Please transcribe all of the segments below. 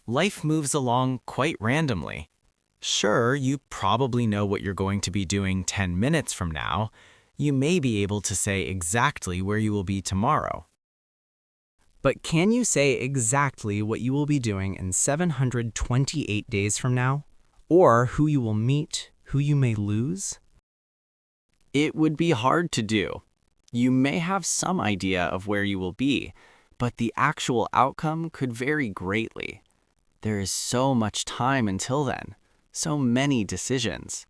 Life moves along quite randomly. Sure, you probably know what you're going to be doing 10 minutes from now. You may be able to say exactly where you will be tomorrow. But can you say exactly what you will be doing in 728 days from now? Or who you will meet, who you may lose? It would be hard to do. You may have some idea of where you will be, but the actual outcome could vary greatly. There is so much time until then, so many decisions.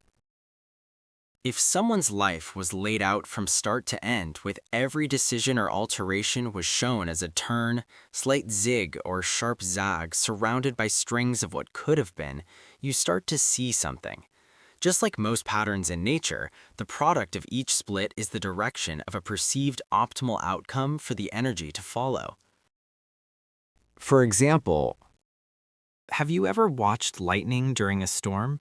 If someone's life was laid out from start to end with every decision or alteration was shown as a turn, slight zig, or sharp zag surrounded by strings of what could have been, you start to see something. Just like most patterns in nature, the product of each split is the direction of a perceived optimal outcome for the energy to follow. For example, Have you ever watched lightning during a storm?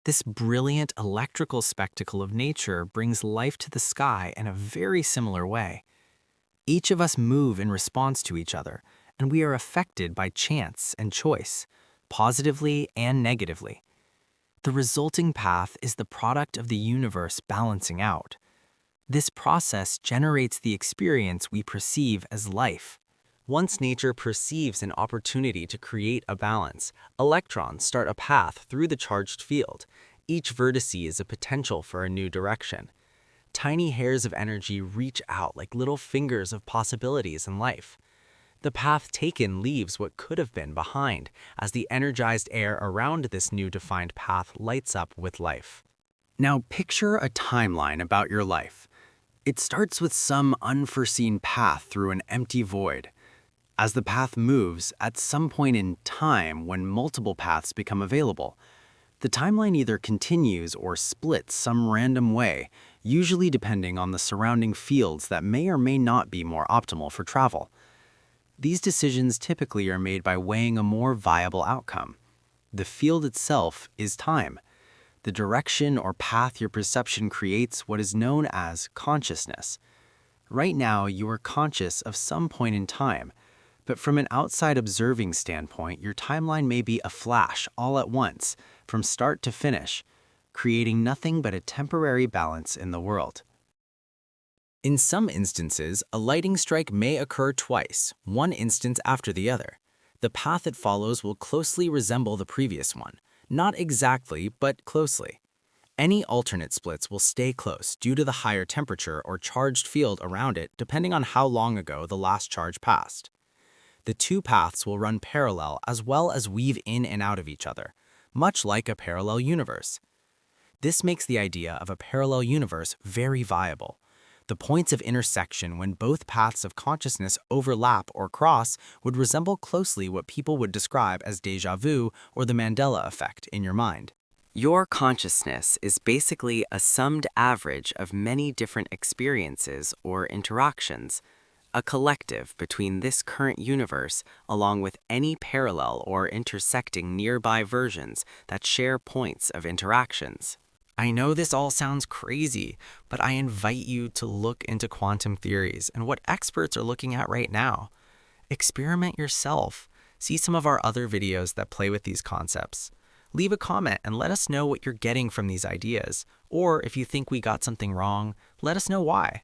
This brilliant electrical spectacle of nature brings life to the sky in a very similar way. Each of us move in response to each other, and we are affected by chance and choice, positively and negatively. The resulting path is the product of the universe balancing out. This process generates the experience we perceive as life. Once nature perceives an opportunity to create a balance, electrons start a path through the charged field. Each vertex is a potential for a new direction. Tiny hairs of energy reach out like little fingers of possibilities in life. The path taken leaves what could have been behind as the energized air around this new defined path lights up with life. Now picture a timeline about your life. It starts with some unforeseen path through an empty void. As the path moves, at some point in time when multiple paths become available, the timeline either continues or splits some random way, usually depending on the surrounding fields that may or may not be more optimal for travel. These decisions typically are made by weighing a more viable outcome. The field itself is time. The direction or path your perception creates what is known as consciousness. Right now, you are conscious of some point in time, but from an outside observing standpoint, your timeline may be a flash all at once, from start to finish, creating nothing but a temporary balance in the world. In some instances, a lightning strike may occur twice, one instance after the other. The path it follows will closely resemble the previous one, not exactly, but closely. Any alternate splits will stay close due to the higher temperature or charged field around it depending on how long ago the last charge passed. The two paths will run parallel as well as weave in and out of each other, much like a parallel universe. This makes the idea of a parallel universe very viable. The points of intersection when both paths of consciousness overlap or cross would resemble closely what people would describe as déjà vu or the Mandela effect in your mind. Your consciousness is basically a summed average of many different experiences or interactions, a collective between this current universe along with any parallel or intersecting nearby versions that share points of interactions. I know this all sounds crazy, but I invite you to look into quantum theories and what experts are looking at right now. Experiment yourself. See some of our other videos that play with these concepts. Leave a comment and let us know what you're getting from these ideas, or if you think we got something wrong, let us know why.